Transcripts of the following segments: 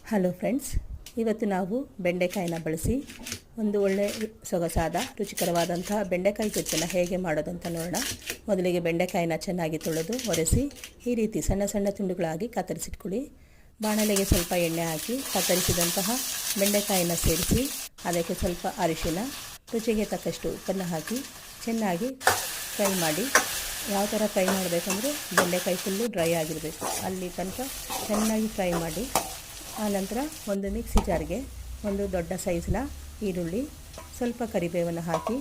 Hello friends, ಇವತ್ತು ನಾವು ಬೆಂಡೆಕಾಯಿನ ಬಳಸಿ ಒಂದು ಒಳ್ಳೆ ಸೊಗಸಾದ ರುಚಿಕರವಾದಂತಹ ಬೆಂಡೆಕಾಯಿ ಗೊಜ್ಜನ್ನು ಹೇಗೆ ಮಾಡೋದಂತ ನೋಡೋಣ. ಮೊದಲಿಗೆ ಬೆಂಡೆಕಾಯಿನ ಚೆನ್ನಾಗಿ ತೊಳೆದು ಒರೆಸಿ ಈ ರೀತಿ ಸಣ್ಣ ಸಣ್ಣ ತುಂಡುಗಳಾಗಿ ಕತ್ತರಿಸಿಟ್ಕೊಳ್ಳಿ. ಬಾಣಲೆಗೆ ಸ್ವಲ್ಪ ಎಣ್ಣೆ ಹಾಕಿ ಕತ್ತರಿಸಿದಂತಹ ಬೆಂಡೆಕಾಯಿನ ಸೇರಿಸಿ ಅದಕ್ಕೆ ಸ್ವಲ್ಪ ಅರಿಶಿನ, ರುಚಿಗೆ ತಕ್ಕಷ್ಟು ಉಪ್ಪನ್ನು ಹಾಕಿ ಚೆನ್ನಾಗಿ ಫ್ರೈ ಮಾಡಿ. ಯಾವ ಥರ ಫ್ರೈ ಮಾಡಬೇಕಂದ್ರೆ ಬೆಂಡೆಕಾಯಿ ಫುಲ್ಲು ಡ್ರೈ ಆಗಿರಬೇಕು, ಅಲ್ಲಿ ತನಕ ಚೆನ್ನಾಗಿ ಫ್ರೈ ಮಾಡಿ. ಆನಂತರ ಒಂದು ಮಿಕ್ಸಿ ಜಾರ್ಗೆ ಒಂದು ದೊಡ್ಡ ಸೈಜ್ನ ಈರುಳ್ಳಿ, ಸ್ವಲ್ಪ ಕರಿಬೇವನ್ನು ಹಾಕಿ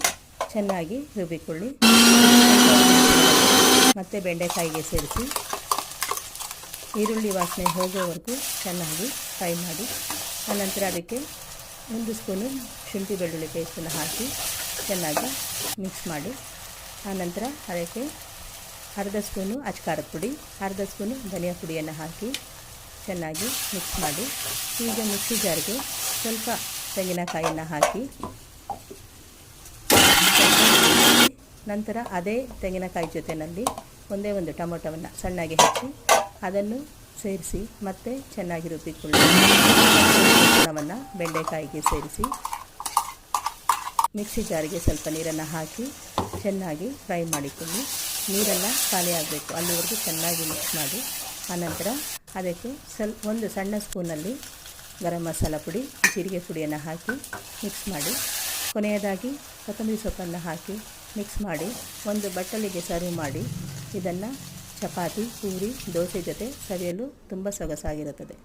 ಚೆನ್ನಾಗಿ ರುಬ್ಬಿಕೊಳ್ಳಿ. ಮತ್ತು ಬೆಂಡೆಕಾಯಿಗೆ ಸೇರಿಸಿ ಈರುಳ್ಳಿ ವಾಸನೆ ಹೋಗೋವರೆಗೂ ಚೆನ್ನಾಗಿ ಫ್ರೈ ಮಾಡಿ. ಆನಂತರ ಅದಕ್ಕೆ 1 ಸ್ಪೂನು ಶುಂಠಿ ಬೆಳ್ಳುಳ್ಳಿ ಪೇಸ್ಟನ್ನು ಹಾಕಿ ಚೆನ್ನಾಗಿ ಮಿಕ್ಸ್ ಮಾಡಿ. ಆನಂತರ ಅದಕ್ಕೆ ಅರ್ಧ ಸ್ಪೂನು ಅಚ್ಕಾರದ ಪುಡಿ, ಅರ್ಧ ಸ್ಪೂನು ಧನಿಯಾ ಪುಡಿಯನ್ನು ಹಾಕಿ ಚೆನ್ನಾಗಿ ಮಿಕ್ಸ್ ಮಾಡಿ. ಈಗ ಮಿಕ್ಸಿ ಜಾರ್ಗೆ ಸ್ವಲ್ಪ ತೆಂಗಿನಕಾಯಿಯನ್ನು ಹಾಕಿ ನಂತರ ಅದೇ ತೆಂಗಿನಕಾಯಿ ಜೊತೆಯಲ್ಲಿ ಒಂದೇ ಒಂದು ಟೊಮೊಟೊವನ್ನು ಸಣ್ಣಗೆ ಹೆಚ್ಚಿ ಅದನ್ನು ಸೇರಿಸಿ ಮತ್ತೆ ಚೆನ್ನಾಗಿ ರುಬ್ಬಿಕೊಳ್ಳಿ. ಮಿಶ್ರಣವನ್ನು ಬೆಂಡೆಕಾಯಿಗೆ ಸೇರಿಸಿ ಮಿಕ್ಸಿ ಜಾರಿಗೆ ಸ್ವಲ್ಪ ನೀರನ್ನು ಹಾಕಿ ಚೆನ್ನಾಗಿ ಫ್ರೈ ಮಾಡಿಕೊಳ್ಳಿ. ನೀರೆಲ್ಲ ಖಾಲಿ ಆಗಬೇಕು, ಅಲ್ಲಿವರೆಗೂ ಚೆನ್ನಾಗಿ ಮಿಕ್ಸ್ ಮಾಡಿ. ಆನಂತರ ಅದಕ್ಕೆ ಒಂದು ಸಣ್ಣ ಸ್ಪೂನಲ್ಲಿ ಗರಂ ಮಸಾಲ ಪುಡಿ, ಜೀರಿಗೆ ಪುಡಿಯನ್ನು ಹಾಕಿ ಮಿಕ್ಸ್ ಮಾಡಿ. ಕೊನೆಯದಾಗಿ ಕೊತ್ತಂಬರಿ ಸೊಪ್ಪನ್ನು ಹಾಕಿ ಮಿಕ್ಸ್ ಮಾಡಿ ಒಂದು ಬಟ್ಟಲಿಗೆ ಸರ್ವ್ ಮಾಡಿ. ಇದನ್ನು ಚಪಾತಿ, ಪೂರಿ, ದೋಸೆ ಜೊತೆ ಸವಿಯಲು ತುಂಬ ಸೊಗಸಾಗಿರುತ್ತದೆ.